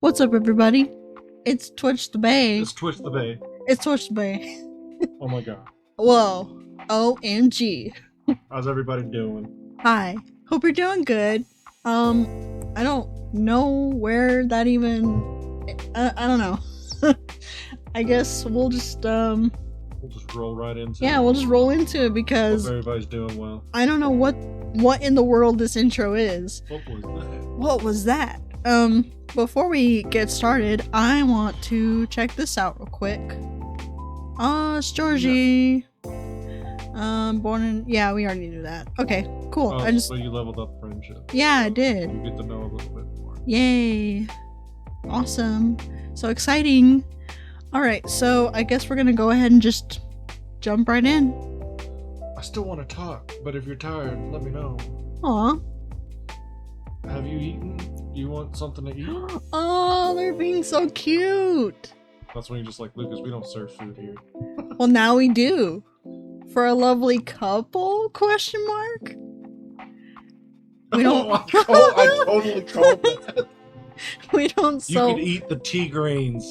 What's up, everybody? It's Twitch the Bay. It's Twitch the Bay. It's Twitch the Bay. Oh my god. Whoa. OMG. How's everybody doing? Hi. Hope you're doing good. I don't know where that even... I don't know. I guess we'll just, We'll just roll right into yeah, it. we'll just roll into it because Hope everybody's doing well. I don't know what in the world this intro is. What was that? What was that? Before we get started, I want to check this out real quick. It's Georgie. Born in... Yeah, we already knew that. Okay, cool. Oh, so you leveled up friendship. Yeah, I did. You get to know a little bit more. Yay. Awesome. So exciting. Alright, so I guess we're gonna go ahead and just jump right in. I still want to talk, but if you're tired, let me know. Aw. Have you eaten? Do you want something to eat? Oh, they're being so cute. That's when you're just like, Lucas, we don't serve food here. Well, now we do. For a lovely couple? Question mark? We don't. I totally called that. We don't You sell. can eat the tea grains.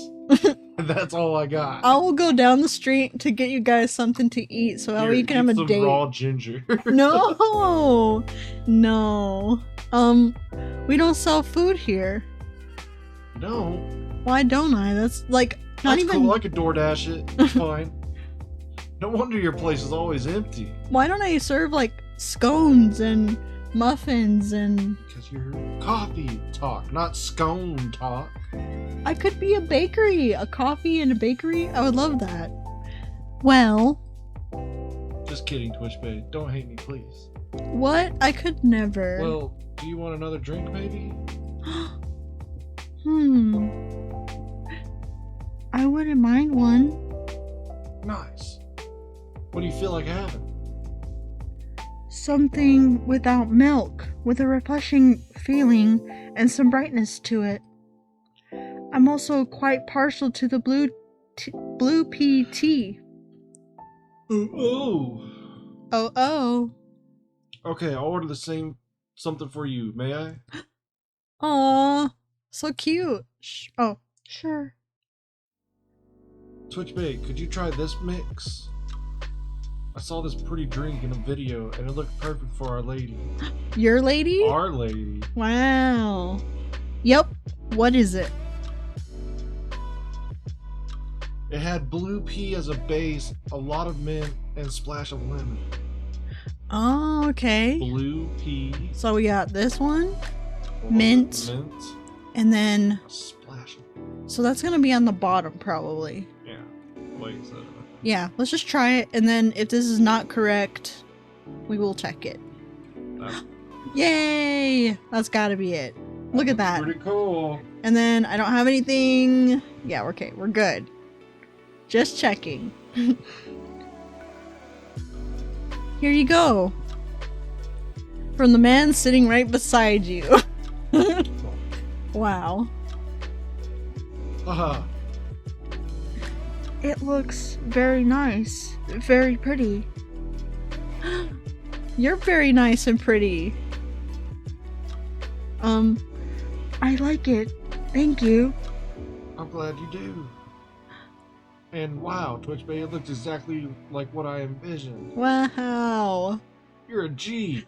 That's all I got. I will go down the street to get you guys something to eat so that Here, we can have eat a some date. raw ginger. No, no. We don't sell food here. No. Why don't I? That's like not That's even. cool. I could DoorDash it. It's fine. No wonder your place is always empty. Why don't I serve like scones and muffins and? Because you're coffee talk, not scone talk. I could be a bakery, a coffee and a bakery. I would love that. Well, Just kidding, Twitch Bay. Don't hate me, please. what? I could never. Well, do you want another drink, maybe? I wouldn't mind one. Nice. What do you feel like having? Something without milk, with a refreshing feeling and some brightness to it. I'm also quite partial to the blue pea tea. Ooh. Oh. Okay, I'll order the same something for you. May I? Aw, so cute. Oh, sure. Twitch Bay, could you try this mix? I saw this pretty drink in a video, and it looked perfect for Our Lady. Your lady? Our Lady. Wow. Yep. What is it? It had blue pea as a base, a lot of mint, and a splash of lemon. Oh, okay. Blue pea. So we got this one, a mint, mint, and then a splash of... so that's gonna be on the bottom probably. Yeah. Wait, so... Yeah, let's just try it, and then if this is not correct, we will check it. That's Yay! That's gotta be it. Look at that. pretty cool. And then I don't have anything. Yeah, we're okay. We're good. Just checking. Here you go. From the man sitting right beside you. Wow. Haha. It looks very nice. Very pretty. You're very nice and pretty. I like it. Thank you. I'm glad you do. And wow, Twitch Bay, it looks exactly like what I envisioned. Wow. You're a G.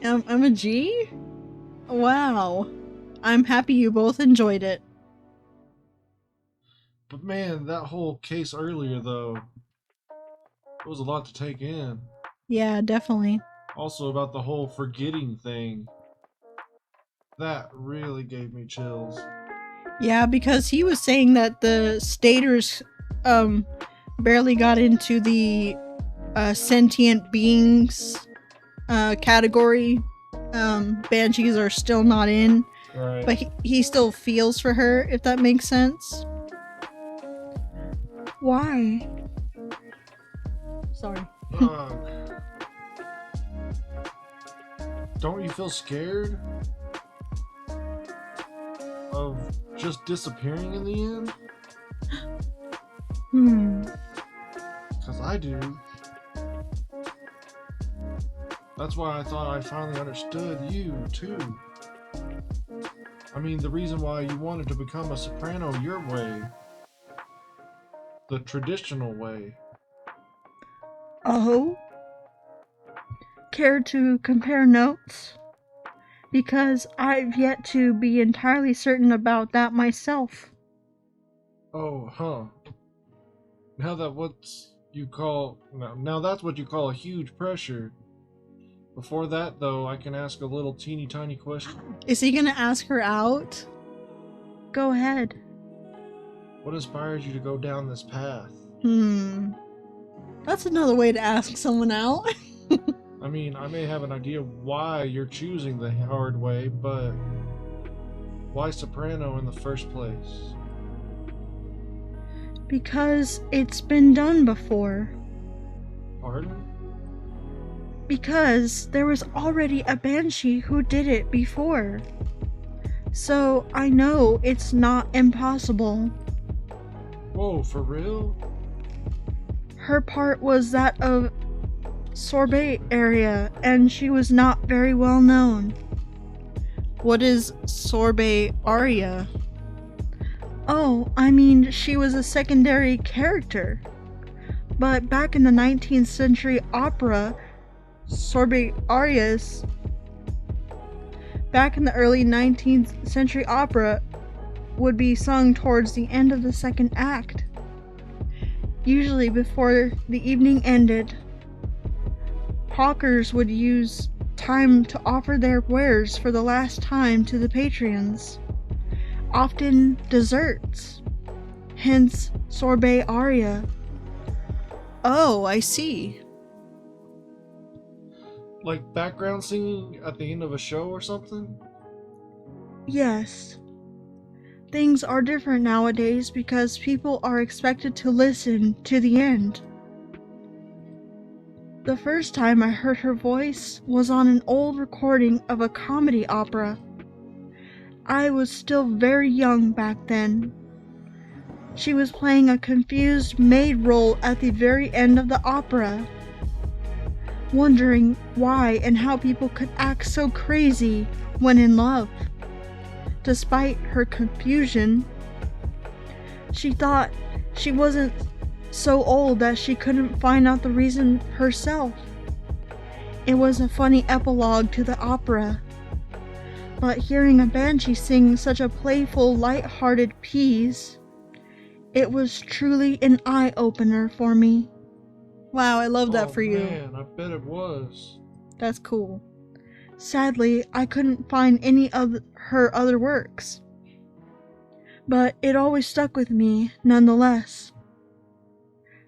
I'm a G? Wow. I'm happy you both enjoyed it. But man, that whole case earlier, though, it was a lot to take in. Yeah, definitely. Also about the whole forgetting thing. That really gave me chills. Yeah, because he was saying that the staters barely got into the sentient beings category. Banshees are still not in, Right. but he still feels for her, if that makes sense. Why? Sorry. Ugh. Don't you feel scared of just disappearing in the end? Because I do. That's why I thought I finally understood you, too. I mean, the reason why you wanted to become a soprano your way, the traditional way. Oh? Care to compare notes? Because I've yet to be entirely certain about that myself. Oh, huh. Now that now that's what you call a huge pressure. Before that, though, I can ask a little teeny tiny question. Is he gonna ask her out? Go ahead. What inspired you to go down this path? That's another way to ask someone out. I mean, I may have an idea why you're choosing the hard way, but why soprano in the first place? Because it's been done before. Pardon? Because there was already a banshee who did it before. So I know it's not impossible. Whoa, for real? Her part was that of Sorbet area, and she was not very well known. What is Sorbet aria? Oh, I mean, she was a secondary character. But back in the 19th century opera, Sorbet arias. Back in the early 19th century opera would be sung towards the end of the second act, usually before the evening ended. Hawkers would use time to offer their wares for the last time to the patrons, often desserts, hence sorbet aria. Oh, I see. Like background singing at the end of a show or something? Yes. Things are different nowadays because people are expected to listen to the end. The first time I heard her voice was on an old recording of a comedy opera. I was still very young back then. She was playing a confused maid role at the very end of the opera, wondering why and how people could act so crazy when in love. Despite her confusion, she thought she wasn't so old that she couldn't find out the reason herself. It was a funny epilogue to the opera. But hearing a banshee sing such a playful, light-hearted piece, it was truly an eye-opener for me. Wow, I love that for you. Man, I bet it was. That's cool. Sadly, I couldn't find any of her other works, but it always stuck with me nonetheless.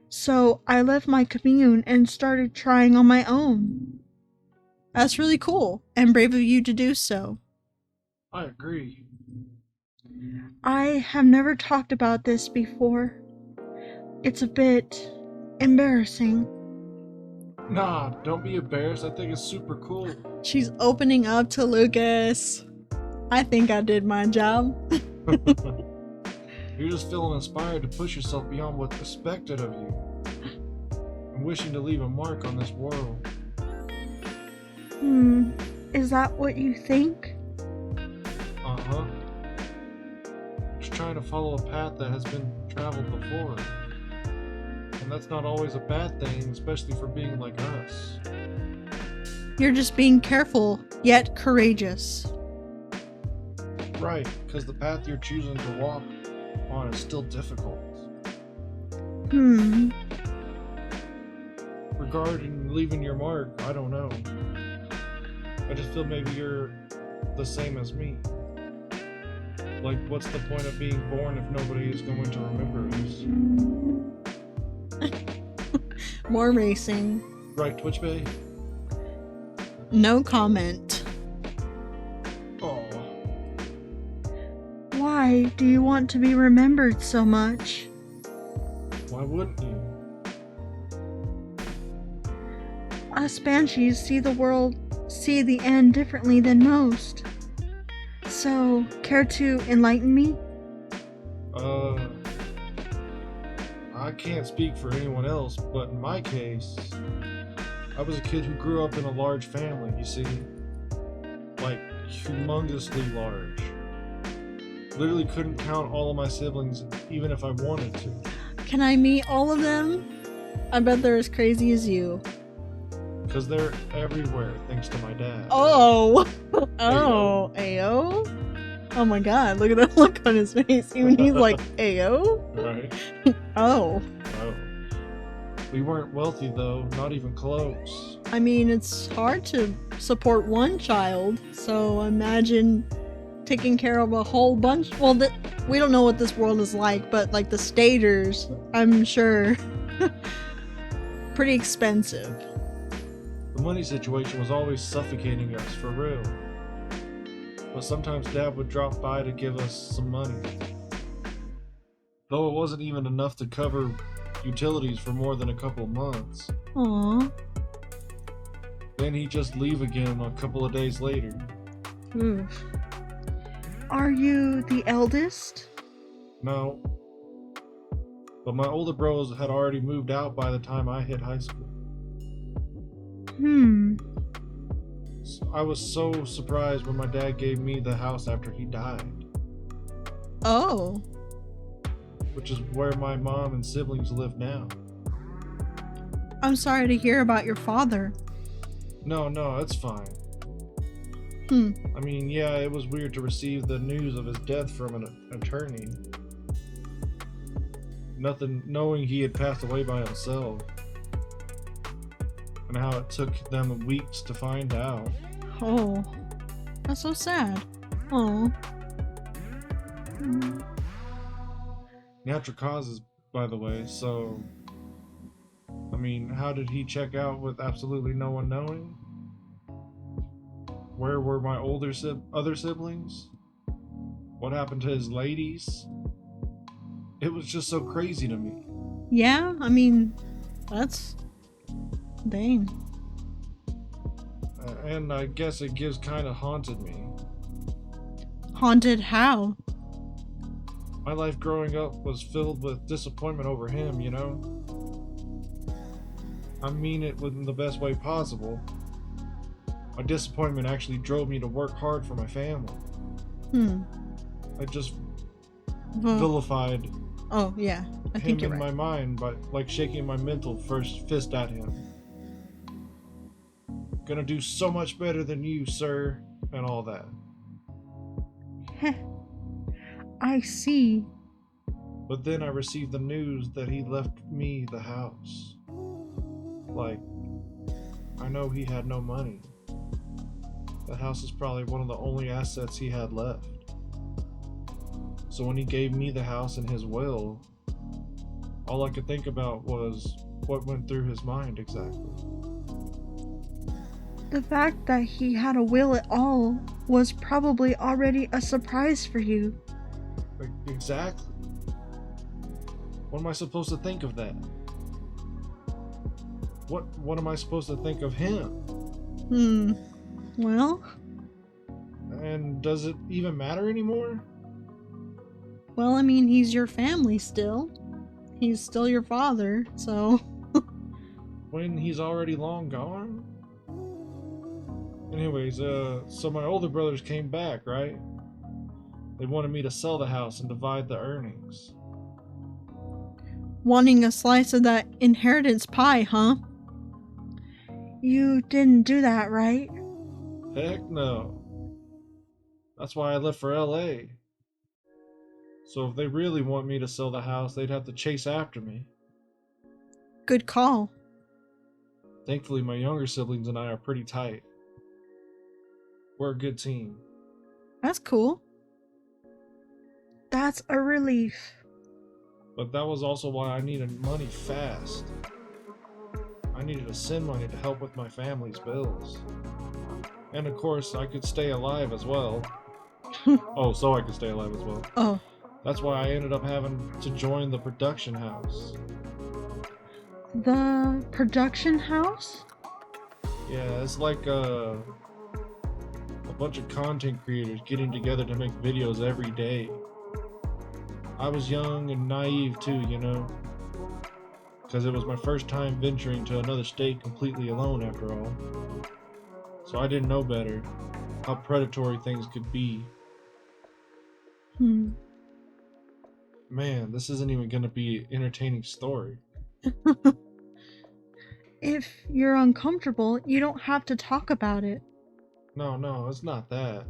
So I left my commune and started trying on my own. That's really cool, and brave of you to do so. I agree. I have never talked about this before. It's a bit embarrassing. Nah, don't be embarrassed. I think it's super cool. She's opening up to Lucas. I think I did my job. You're just feeling inspired to push yourself beyond what's expected of you. And wishing to leave a mark on this world. Is that what you think? Uh-huh. Just trying to follow a path that has been traveled before. And that's not always a bad thing, especially for being like us. You're just being careful, yet courageous. Right, because the path you're choosing to walk on is still difficult. Regarding leaving your mark, I don't know. I just feel maybe you're the same as me. Like, what's the point of being born if nobody is going to remember us? More racing. Right, Twitch Bay? No comment. Oh. Why do you want to be remembered so much? Why wouldn't you? Us banshees see the end differently than most. So, care to enlighten me? I can't speak for anyone else, but in my case, I was a kid who grew up in a large family, you see? Like, humongously large. Literally couldn't count all of my siblings even if I wanted to. Can I meet all of them? I bet they're as crazy as you. Because they're everywhere thanks to my dad. Oh! Oh! Ayo? Oh my god, look at that look on his face. Even he's like, Ayo? Right? Oh. Oh. We weren't wealthy though, not even close. I mean, it's hard to support one child, so imagine taking care of a whole bunch. Well, we don't know what this world is like, but like the staters, I'm sure, pretty expensive. The money situation was always suffocating us, for real. But sometimes Dad would drop by to give us some money. Though it wasn't even enough to cover utilities for more than a couple of months. Aww. Then he'd just leave again a couple of days later. Oof. Are you the eldest? No. But my older bros had already moved out by the time I hit high school. I was so surprised when my dad gave me the house after he died. Oh. Which is where my mom and siblings live now. I'm sorry to hear about your father. No, it's fine. I mean, yeah, it was weird to receive the news of his death from an attorney. Knowing he had passed away by himself. And how it took them weeks to find out. Oh. That's so sad. Oh. Natural causes, by the way, so... I mean, how did he check out with absolutely no one knowing? Where were my other siblings? What happened to his ladies? It was just so crazy to me. Yeah, I mean, that's... dang. And I guess it gives kind of haunted me. Haunted how? My life growing up was filled with disappointment over him, you know? I mean it in the best way possible. My disappointment actually drove me to work hard for my family. I just vilified oh, yeah. I think him you're in right. my mind by like shaking my mental fist at him. Gonna do so much better than you, sir, and all that. I see. But then I received the news that he left me the house. Like, I know he had no money. That house is probably one of the only assets he had left. So when he gave me the house in his will, all I could think about was what went through his mind exactly. The fact that he had a will at all was probably already a surprise for you. Like, exactly. What am I supposed to think of that? What am I supposed to think of him? Well? And does it even matter anymore? Well, I mean, he's your family still. He's still your father, so... When he's already long gone? Anyways, so my older brothers came back, right? They wanted me to sell the house and divide the earnings. Wanting a slice of that inheritance pie, huh? You didn't do that, right? Heck no. That's why I left for LA. So if they really want me to sell the house, they'd have to chase after me. Good call. Thankfully, my younger siblings and I are pretty tight. We're a good team. That's cool. That's a relief. But that was also why I needed money fast. I needed to send money to help with my family's bills. And of course, I could stay alive as well. So I could stay alive as well. Oh. That's why I ended up having to join the production house. The production house? Yeah, it's like a bunch of content creators getting together to make videos every day. I was young and naive too, you know, because it was my first time venturing to another state completely alone after all. So I didn't know better, how predatory things could be. Hmm. Man, this isn't even gonna be an entertaining story. If you're uncomfortable, you don't have to talk about it. No, it's not that.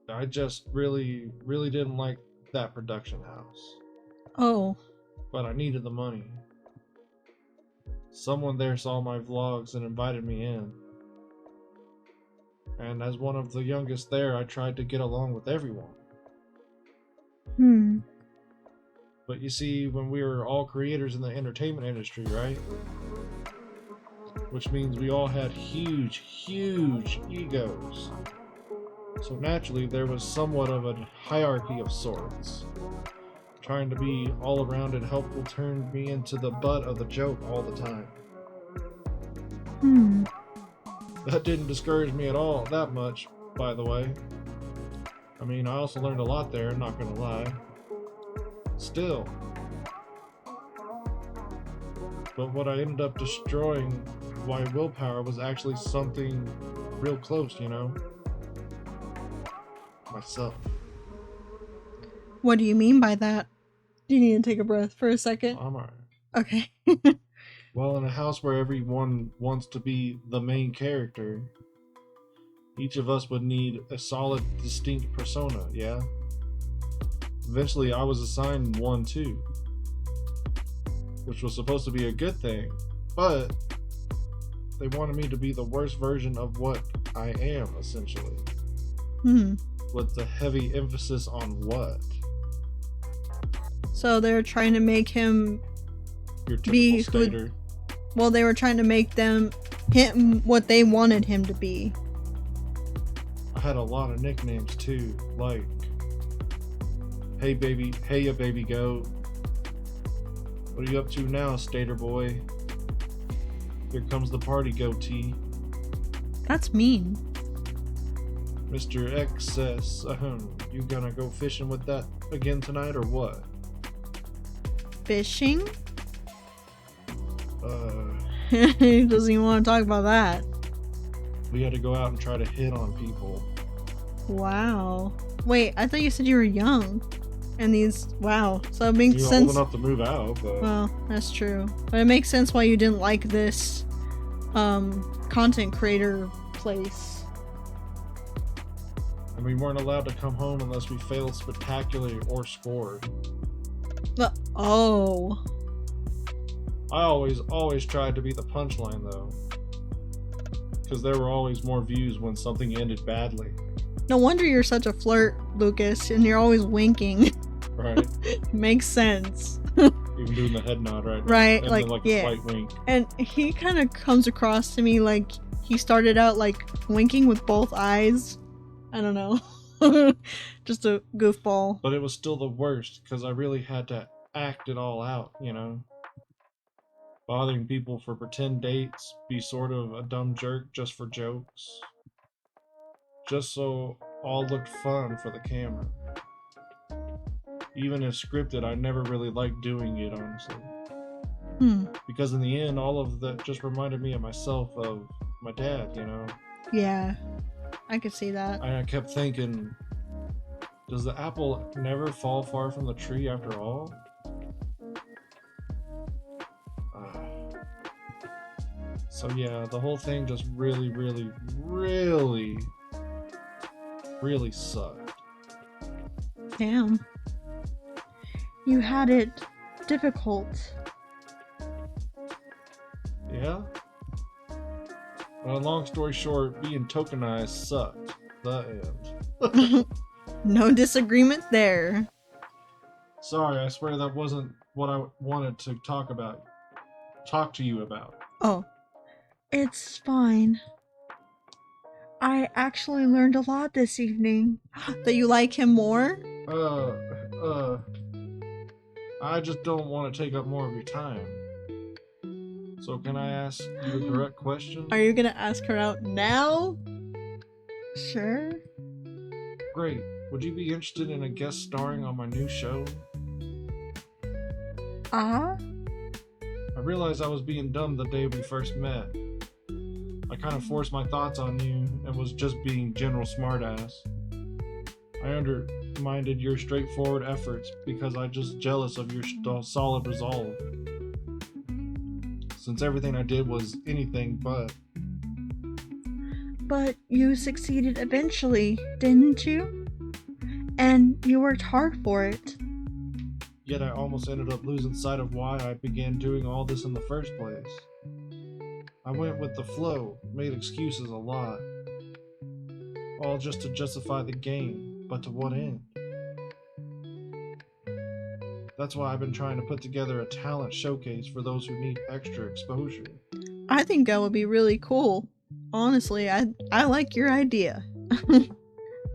I just really, really didn't like that production house. Oh. But I needed the money. Someone there saw my vlogs and invited me in. And as one of the youngest there, I tried to get along with everyone. Hmm. But you see, when we were all creators in the entertainment industry, right? Which means we all had huge, huge egos. So naturally, there was somewhat of a hierarchy of sorts. Trying to be all around and helpful turned me into the butt of the joke all the time. Hmm. That didn't discourage me at all, that much, by the way. I mean, I also learned a lot there, not gonna lie. Still. But what I ended up destroying my willpower was actually something real close, you know? Myself. What do you mean by that? Do you need to take a breath for a second? I'm alright. Okay. Well, in a house where everyone wants to be the main character, each of us would need a solid, distinct persona, yeah? Eventually, I was assigned one too, which was supposed to be a good thing, but they wanted me to be the worst version of what I am, essentially. Hmm. With the heavy emphasis on what? So they're trying to make him Your typical be who- stater. well, they were trying to make him what they wanted him to be. I had a lot of nicknames too, like Hey baby, hey ya baby goat. What are you up to now, Stater boy? Here comes the party goatee. That's mean. Mr. Excess, you gonna go fishing with that again tonight or what? Fishing? He Doesn't even want to talk about that. We had to go out and try to hit on people. Wow. Wait, I thought you said you were young. And wow. So it makes You know, sense. old enough to move out, but Well, that's true. But it makes sense why you didn't like this content creator place. and we weren't allowed to come home unless we failed spectacularly or scored. Oh. I always tried to be the punchline though, because there were always more views when something ended badly. No wonder you're such a flirt, Lucas, and you're always winking. Right? Makes sense. Even doing the head nod, right? Right, And like, then, yeah. a slight wink. And he kind of comes across to me like he started out like winking with both eyes. I don't know. Just a goofball. But it was still the worst because I really had to act it all out, you know? Bothering people for pretend dates, be sort of a dumb jerk just for jokes. Just so all looked fun for the camera. Even if scripted, I never really liked doing it, honestly. Because in the end, all of that just reminded me of myself, of my dad, you know? Yeah. I could see that. I kept thinking, does the apple never fall far from the tree after all? So yeah, the whole thing just really, really, really, really sucked. Damn. You had it difficult. Yeah? Well, long story short, being tokenized sucked. The end. No disagreement there. Sorry, I swear that wasn't what I wanted to talk to you about. Oh. It's fine. I actually learned a lot this evening. That you like him more? I just don't want to take up more of your time. So can I ask you a direct question? Are you gonna ask her out now? Sure. Great. Would you be interested in a guest starring on my new show? I realized I was being dumb the day we first met. I kind of forced my thoughts on you and was just being general smartass. I undermined your straightforward efforts because I'm just jealous of your solid resolve. Since everything I did was anything but. But you succeeded eventually, didn't you? And you worked hard for it. Yet I almost ended up losing sight of why I began doing all this in the first place. I went with the flow, made excuses a lot. All just to justify the game, but to what end? That's why I've been trying to put together a talent showcase for those who need extra exposure. I think that would be really cool. Honestly, I like your idea.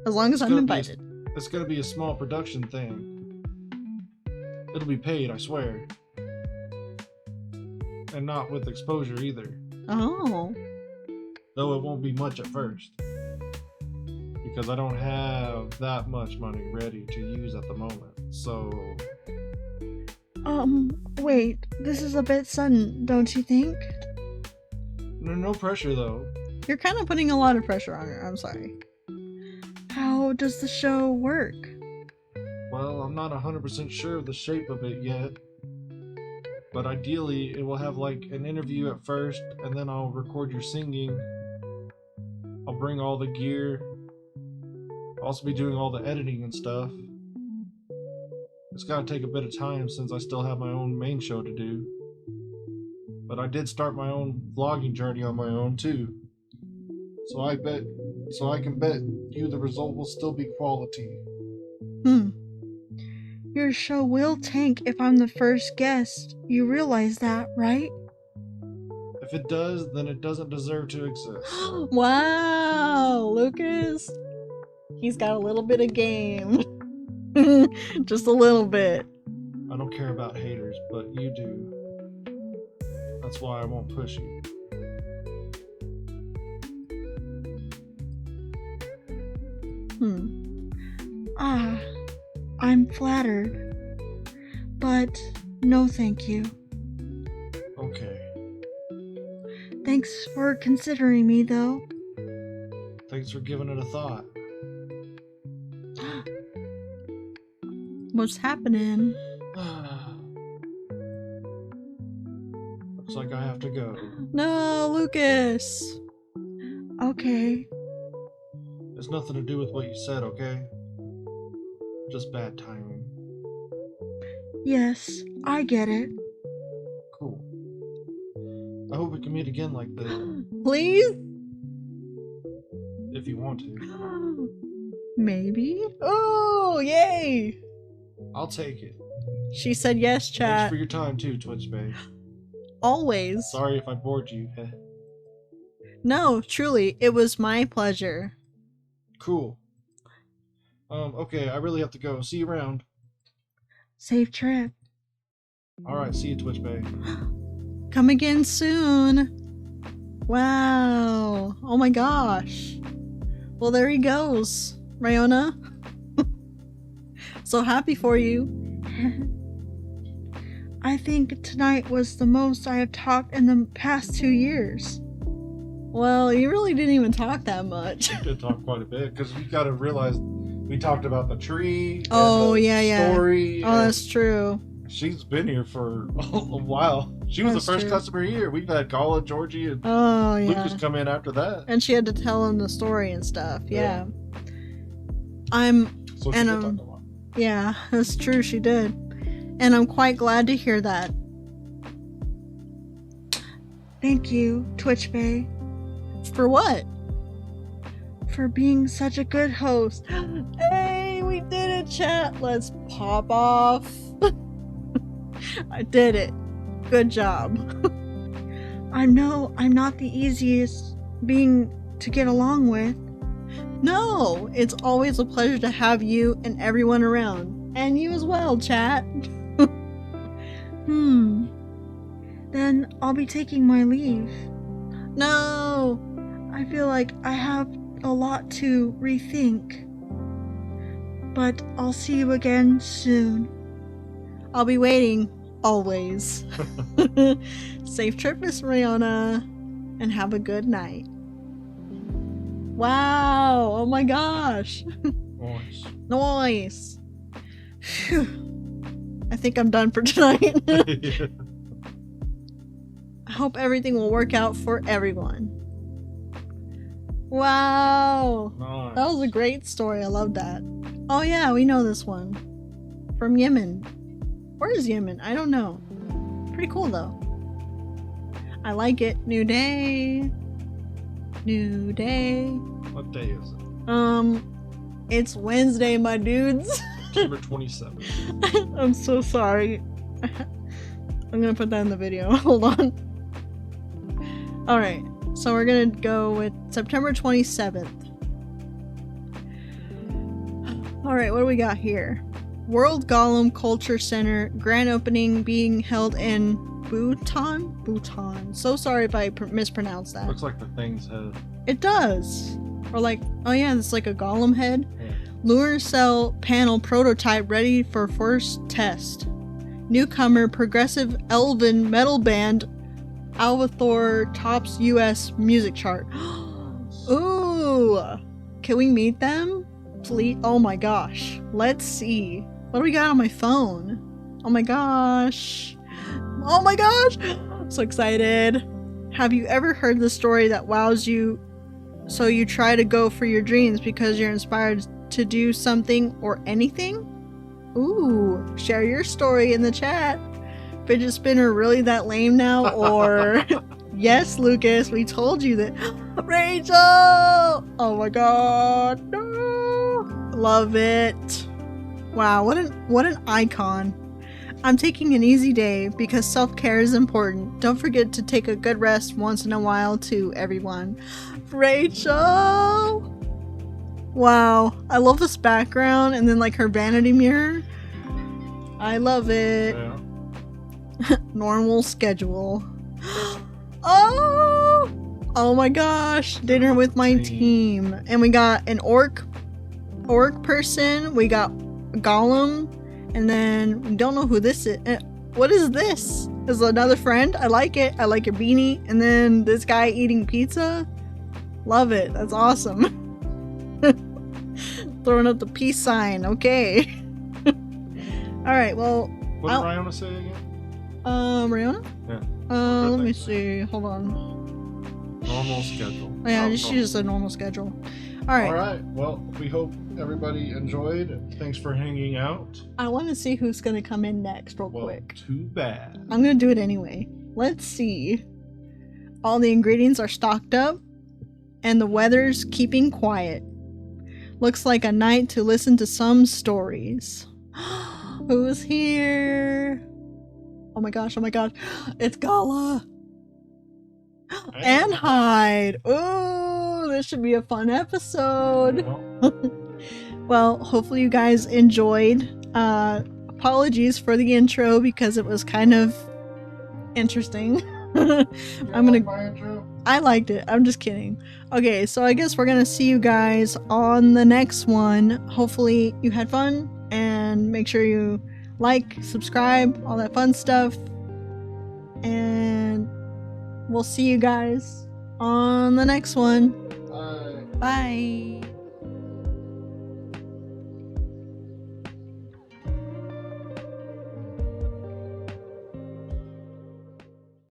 As long as I'm invited. It's gonna be a small production thing. It'll be paid, I swear. And not with exposure either. Oh. Though it won't be much at first. Because I don't have that much money ready to use at the moment. So... wait. This is a bit sudden, don't you think? No pressure though. You're kind of putting a lot of pressure on her, I'm sorry. How does the show work? Well, I'm not 100% sure of the shape of it yet. But ideally, it will have like an interview at first, and then I'll record your singing. I'll bring all the gear. I'll also be doing all the editing and stuff. It's gotta take a bit of time since I still have my own main show to do. But I did start my own vlogging journey on my own too. So I can bet you the result will still be quality. Your show will tank if I'm the first guest. You realize that, right? If it does, then it doesn't deserve to exist. Wow, Lucas. He's got a little bit of game. Just a little bit. I don't care about haters, but you do. That's why I won't push you. I'm flattered. But no thank you. Okay. Thanks for considering me, though. Thanks for giving it a thought. What's happening? Looks like I have to go. No, Lucas. Okay. It's nothing to do with what you said, okay? Just bad timing. Yes, I get it. Cool. I hope we can meet again like this. Please? If you want to. Maybe? Oh, yay! I'll take it. She said yes, Thanks chat. for your time too, Twitch Bay. Always. Sorry if I bored you. No, truly, it was my pleasure. Cool. Okay, I really have to go. See you around. Safe trip. Alright, see you, Twitch Bay. Come again soon. Wow. Oh my gosh. Well, there he goes, Rayona. So happy for you. I think tonight was the most I have talked in the past 2 years. Well, you really didn't even talk that much. We did talk quite a bit, because you gotta realize we talked about the tree. Oh, and the yeah. story. Oh, that's true. She's been here for a while. She was That's the first true. customer here. We've had Gala, Georgie, and Oh, yeah. Lucas come in after that. And she had to tell him the story and stuff. Yeah. So she and, did talk a lot. Yeah, that's true. She did. And I'm quite glad to hear that. Thank you, Twitch Bay. For what? For being such a good host. Hey, we did it, chat. Let's pop off. I did it. Good job. I know I'm not the easiest being to get along with. No, it's always a pleasure to have you and everyone around. And you as well, chat. Then I'll be taking my leave. No! I feel like I have a lot to rethink. But I'll see you again soon. I'll be waiting, always. Safe trip, Miss Rayona, and have a good night. Wow! Oh my gosh! Nice. Noise. Phew. I think I'm done for tonight. I hope everything will work out for everyone. Wow. Nice. That was a great story. I love that. Oh yeah, we know this one. From Yemen. Where is Yemen? I don't know. Pretty cool though. I like it. New day. New day. What day is it? It's Wednesday, my dudes. September 27th. I'm so sorry. I'm gonna put that in the video. Hold on. Alright, so we're gonna go with September 27th. Alright, what do we got here? World Golem Culture Center grand opening being held in Bhutan? Bhutan. So sorry if I mispronounced that. Looks like the thing's head. It does. Or like, oh yeah, it's like a golem head. Yeah. Lunar cell panel prototype ready for first test. Newcomer progressive elven metal band Alvathor tops US music chart. Ooh, can we meet them? Please. Oh my gosh. Let's see. What do we got on my phone? Oh my gosh. Oh my gosh. I'm so excited. Have you ever heard the story that wows you so you try to go for your dreams because you're inspired to do something or anything? Ooh, share your story in the chat. Fidget spinner really that lame now? Or yes, Lucas, we told you that. Rachel! Oh my god, no! Love it. Wow, what an icon. I'm taking an easy day because self-care is important. Don't forget to take a good rest once in a while too, everyone. Rachel! Wow, I love this background and then like her vanity mirror. I love it. Yeah. Normal schedule. Oh my gosh, dinner with my team. And we got an orc person, we got a golem, and then we don't know who this is. What is this? Is another friend? I like it. I like your beanie. And then this guy eating pizza. Love it. That's awesome. Throwing up the peace sign. Okay. Alright, well. What did Rihanna say again? Rihanna? Yeah. Let me see. Hold on. Normal schedule. Oh, yeah, she's just a normal schedule. Alright. Alright, well, we hope everybody enjoyed. Thanks for hanging out. I want to see who's going to come in next real Well, quick. too bad. I'm going to do it anyway. Let's see. All the ingredients are stocked up, and the weather's keeping quiet. Looks like a night to listen to some stories. Who's here? Oh my gosh, it's Gala! And Hyde! Ooh, this should be a fun episode! Well, hopefully you guys enjoyed. Apologies for the intro because it was kind of interesting. I liked it. I'm just kidding. Okay, so I guess we're gonna see you guys on the next one. Hopefully you had fun, and make sure you like, subscribe, all that fun stuff. And we'll see you guys on the next one. Bye. Bye.